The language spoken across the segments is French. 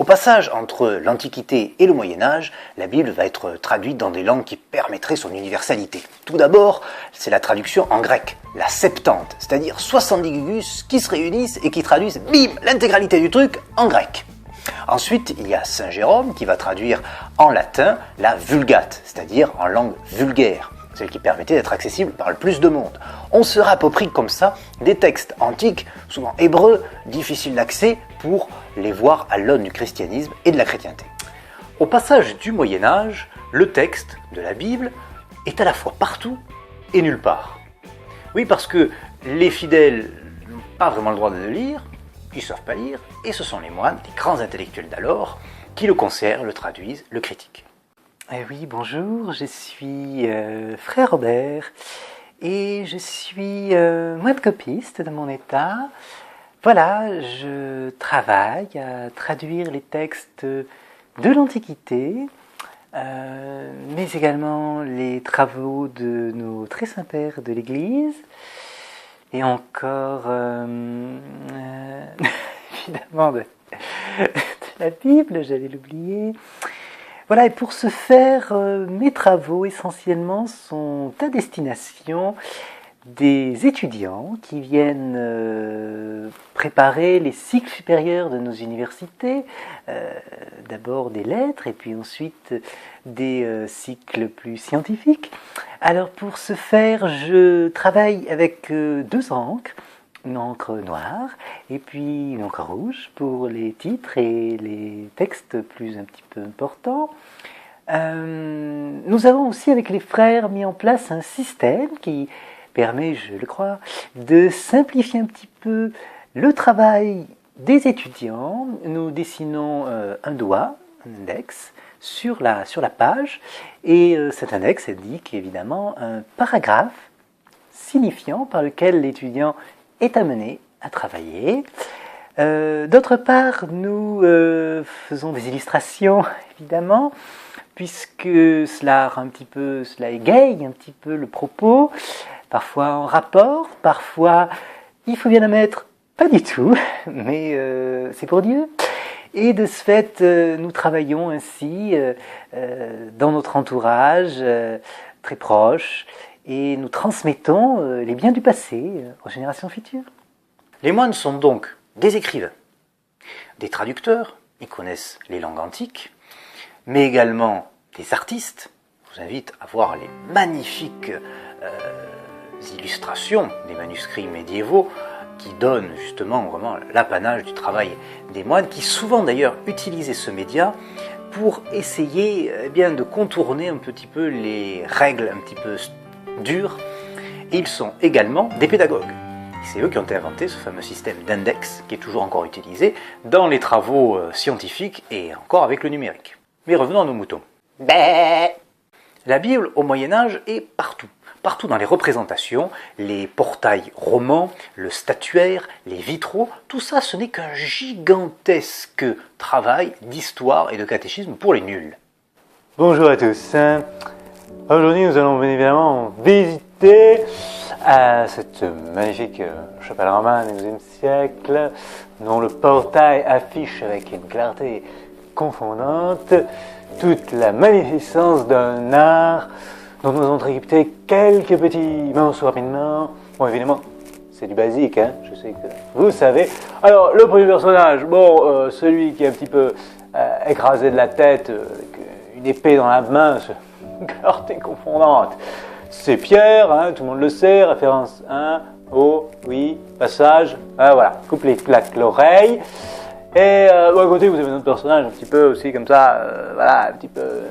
passage entre l'Antiquité et le Moyen-Âge, la Bible va être traduite dans des langues qui permettraient son universalité. Tout d'abord, c'est la traduction en grec, la Septante, c'est-à-dire 70 gugus qui se réunissent et qui traduisent, bim, l'intégralité du truc en grec. Ensuite, il y a Saint Jérôme qui va traduire en latin la Vulgate, c'est-à-dire en langue vulgaire, celle qui permettait d'être accessible par le plus de monde. On se rapproprie comme ça des textes antiques, souvent hébreux, difficiles d'accès, pour les voir à l'aune du christianisme et de la chrétienté. Au passage du Moyen-Âge, le texte de la Bible est à la fois partout et nulle part. Oui, parce que les fidèles n'ont pas vraiment le droit de le lire, ils ne savent pas lire, et ce sont les moines, les grands intellectuels d'alors, qui le conservent, le traduisent, le critiquent. Oui, bonjour, je suis frère Robert et je suis moine copiste de mon état. Voilà, je travaille à traduire les textes de l'Antiquité, mais également les travaux de nos très saints pères de l'Église, et encore évidemment de la Bible, j'allais l'oublier. Voilà, et pour ce faire, mes travaux essentiellement sont à destination des étudiants qui viennent préparer les cycles supérieurs de nos universités, d'abord des lettres et puis ensuite des cycles plus scientifiques. Alors pour ce faire, je travaille avec deux encres, une encre noire et puis une encre rouge pour les titres et les textes un petit peu importants. Nous avons aussi avec les frères mis en place un système qui permet, je le crois, de simplifier un petit peu le travail des étudiants. Nous dessinons un doigt, un index, sur la page, et cet index indique évidemment un paragraphe signifiant par lequel l'étudiant est amené à travailler. D'autre part, nous faisons des illustrations, évidemment, puisque cela égaye un petit peu le propos, parfois en rapport, parfois il faut bien la mettre, pas du tout, mais c'est pour Dieu. Et de ce fait, nous travaillons ainsi dans notre entourage très proche, et nous transmettons les biens du passé aux générations futures. Les moines sont donc des écrivains, des traducteurs, ils connaissent les langues antiques, mais également des artistes. Je vous invite à voir les magnifiques illustrations des manuscrits médiévaux qui donnent justement vraiment l'apanage du travail des moines, qui souvent d'ailleurs utilisaient ce média pour essayer de contourner un petit peu les règles un petit peu dures. Et ils sont également des pédagogues. C'est eux qui ont inventé ce fameux système d'index qui est toujours encore utilisé dans les travaux scientifiques et encore avec le numérique. Mais revenons à nos moutons. La Bible au Moyen-Âge est partout. Partout dans les représentations, les portails romans, le statuaire, les vitraux, tout ça ce n'est qu'un gigantesque travail d'histoire et de catéchisme pour les nuls. Bonjour à tous. Aujourd'hui nous allons bien évidemment visiter cette magnifique chapelle romane du XIe siècle, dont le portail affiche avec une clarté confondante toute la magnificence d'un art dont nous allons décrypter quelques petits morceaux rapidement. Bon, évidemment, c'est du basique, hein, je sais que vous savez. Alors, le premier personnage, celui qui est un petit peu écrasé de la tête, avec une épée dans la main, clarté confondante, c'est Pierre, hein, tout le monde le sait, référence 1, oh, oui, passage, voilà, coupe les claques l'oreille. Et à côté, vous avez un autre personnage un petit peu aussi comme ça, un petit peu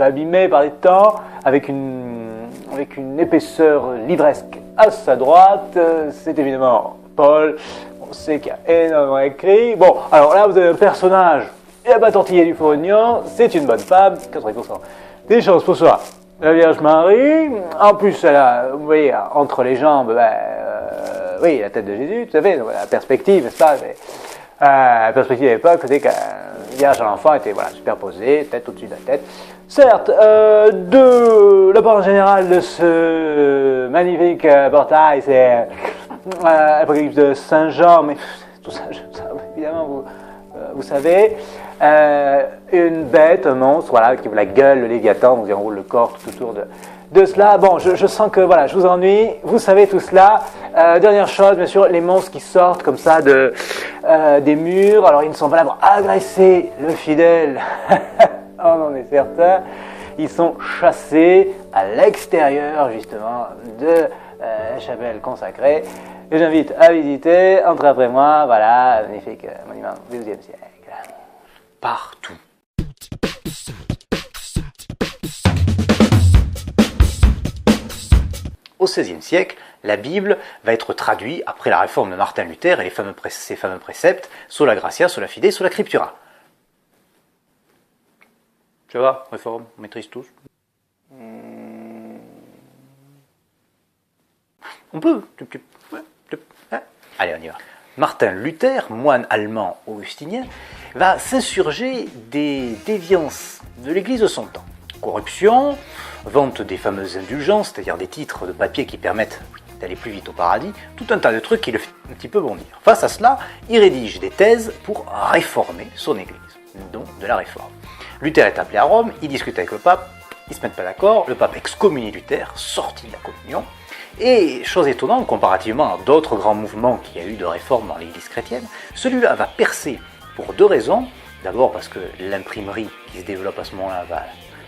abîmé par les temps, avec une épaisseur livresque à sa droite. C'est évidemment Paul. On sait qu'il y a énormément écrit. Bon, alors là, vous avez un personnage, il a pas tortillé du fourgnon, c'est une bonne femme, 80% des chances pour soi. La Vierge Marie, en plus, elle a, vous voyez, entre les jambes, oui, la tête de Jésus, tout à fait, donc, la perspective, n'est-ce pas? La perspective à l'époque, c'était qu'un vierge à l'enfant était superposé, tête au-dessus de la tête. Certes, la porte générale de ce magnifique portail, c'est l'Apocalypse de Saint Jean, mais tout ça, évidemment, vous vous savez, une bête, un monstre, voilà, qui vous la gueule, le léviathan, donc il enroule le corps tout autour de cela. Bon, je sens que voilà, je vous ennuie, vous savez tout cela. Dernière chose, bien sûr, les monstres qui sortent comme ça des murs, alors ils ne sont pas là pour agresser le fidèle, on en est certain. Ils sont chassés à l'extérieur, justement, de la chapelle consacrée. Et j'invite à visiter, entrez après moi, voilà, magnifique monument du XIIe siècle. Partout. Au XVIe siècle, la Bible va être traduite après la réforme de Martin Luther et ses fameux préceptes sola gratia, sola fide, sola scriptura. Ça va, réforme, on maîtrise tous. On peut. Allez, on y va. Martin Luther, moine allemand augustinien, va s'insurger des déviances de l'Église de son temps. Corruption, vente des fameuses indulgences, c'est-à-dire des titres de papier qui permettent d'aller plus vite au paradis, tout un tas de trucs qui le fait un petit peu bondir. Face à cela, il rédige des thèses pour réformer son Église, donc de la réforme. Luther est appelé à Rome, il discute avec le pape, ils se mettent pas d'accord, le pape excommunie Luther, sorti de la communion, et chose étonnante, comparativement à d'autres grands mouvements qu'il y a eu de réforme dans l'Église chrétienne, celui-là va percer pour deux raisons. D'abord parce que l'imprimerie qui se développe à ce moment-là va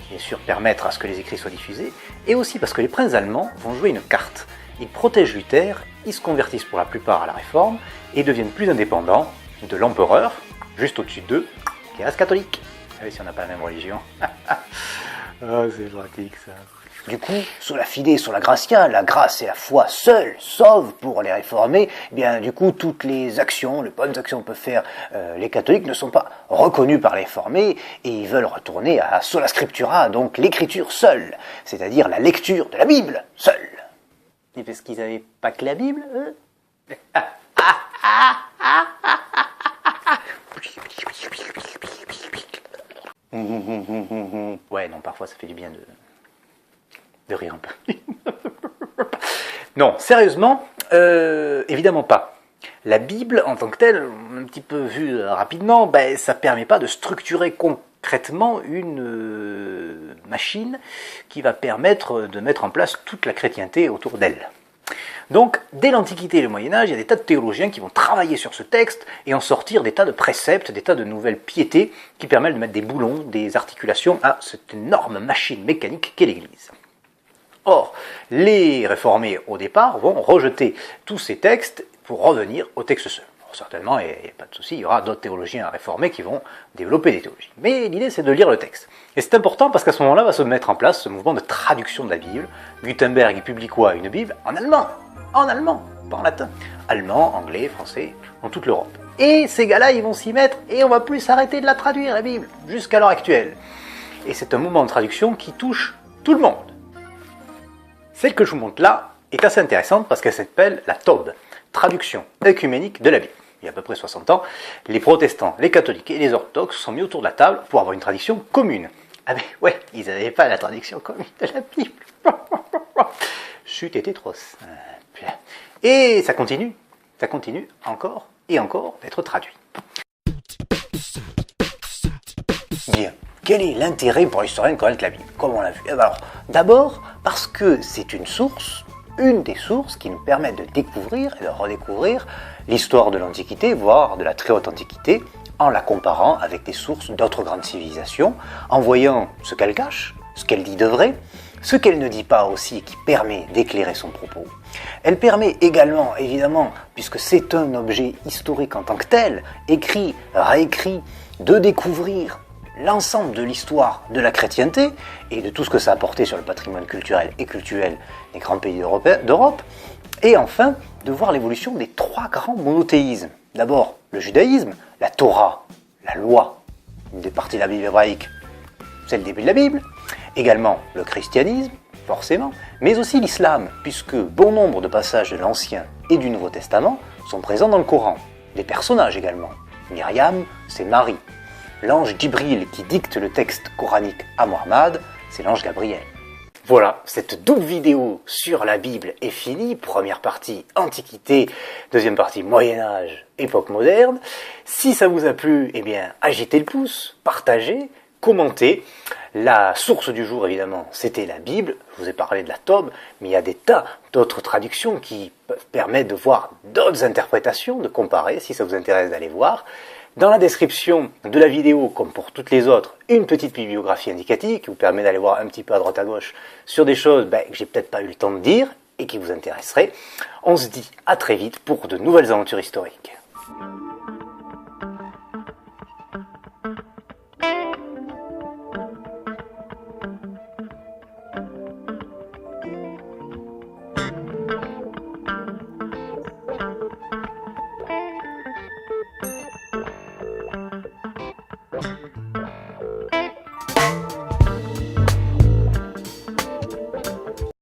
bien sûr permettre à ce que les écrits soient diffusés, et aussi parce que les princes allemands vont jouer une carte. Ils protègent Luther, ils se convertissent pour la plupart à la réforme, et deviennent plus indépendants de l'empereur, juste au-dessus d'eux, qui reste catholique. Vous savez si on n'a pas la même religion. Oh, c'est pratique ça. Du coup, sola fide, sola gratia, la grâce et la foi seules sauvent pour les réformés. Eh bien, du coup, toutes les actions, les bonnes actions que peuvent faire les catholiques ne sont pas reconnues par les réformés et ils veulent retourner à sola scriptura, donc l'écriture seule, c'est-à-dire la lecture de la Bible seule. Et parce qu'ils n'avaient pas que la Bible, eux. Ouais, non, parfois ça fait du bien de rire un peu. Non, sérieusement, évidemment pas. La Bible, en tant que telle, un petit peu vu rapidement, ça ne permet pas de structurer concrètement une machine qui va permettre de mettre en place toute la chrétienté autour d'elle. Donc, dès l'Antiquité et le Moyen-Âge, il y a des tas de théologiens qui vont travailler sur ce texte et en sortir des tas de préceptes, des tas de nouvelles piétés qui permettent de mettre des boulons, des articulations à cette énorme machine mécanique qu'est l'Église. Or, les réformés, au départ, vont rejeter tous ces textes pour revenir au texte seul. Alors, certainement, il n'y a pas de souci, il y aura d'autres théologiens réformés qui vont développer des théologies. Mais l'idée, c'est de lire le texte. Et c'est important parce qu'à ce moment-là, va se mettre en place ce mouvement de traduction de la Bible. Gutenberg, il publie quoi? Une Bible en allemand. En allemand, pas en latin. Allemand, anglais, français, dans toute l'Europe. Et ces gars-là, ils vont s'y mettre et on va plus s'arrêter de la traduire, la Bible, jusqu'à l'heure actuelle. Et c'est un mouvement de traduction qui touche tout le monde. Celle que je vous montre là est assez intéressante parce qu'elle s'appelle la TOB, traduction œcuménique de la Bible. Il y a à peu près 60 ans, les protestants, les catholiques et les orthodoxes sont mis autour de la table pour avoir une traduction commune. Ah mais ouais, ils n'avaient pas la traduction commune de la Bible. Chut, était trop simple. Et ça continue encore et encore d'être traduit. Bien. Quel est l'intérêt pour l'historien de connaître la Bible, comme on l'a vu? Alors, d'abord, parce que c'est une des sources qui nous permettent de découvrir et de redécouvrir l'histoire de l'Antiquité, voire de la très haute Antiquité, en la comparant avec des sources d'autres grandes civilisations, en voyant ce qu'elle cache, ce qu'elle dit de vrai, ce qu'elle ne dit pas aussi et qui permet d'éclairer son propos. Elle permet également, évidemment, puisque c'est un objet historique en tant que tel, écrit, réécrit, de découvrir l'ensemble de l'histoire de la chrétienté et de tout ce que ça a apporté sur le patrimoine culturel et cultuel des grands pays d'Europe, et enfin de voir l'évolution des trois grands monothéismes. D'abord le judaïsme, la Torah, la loi, une des parties de la Bible hébraïque, c'est le début de la Bible, également le christianisme, forcément, mais aussi l'islam, puisque bon nombre de passages de l'Ancien et du Nouveau Testament sont présents dans le Coran. Des personnages également. Myriam, c'est Marie. L'ange Djibril qui dicte le texte coranique à Mohammed, c'est l'ange Gabriel. Voilà, cette double vidéo sur la Bible est finie. Première partie Antiquité, deuxième partie Moyen-Âge, époque moderne. Si ça vous a plu, eh bien, agitez le pouce, partagez, commentez. La source du jour, évidemment, c'était la Bible. Je vous ai parlé de la Tobe, mais il y a des tas d'autres traductions qui peuvent permettre de voir d'autres interprétations, de comparer, si ça vous intéresse d'aller voir. Dans la description de la vidéo, comme pour toutes les autres, une petite bibliographie indicative qui vous permet d'aller voir un petit peu à droite à gauche sur des choses que j'ai peut-être pas eu le temps de dire et qui vous intéresseraient. On se dit à très vite pour de nouvelles aventures historiques.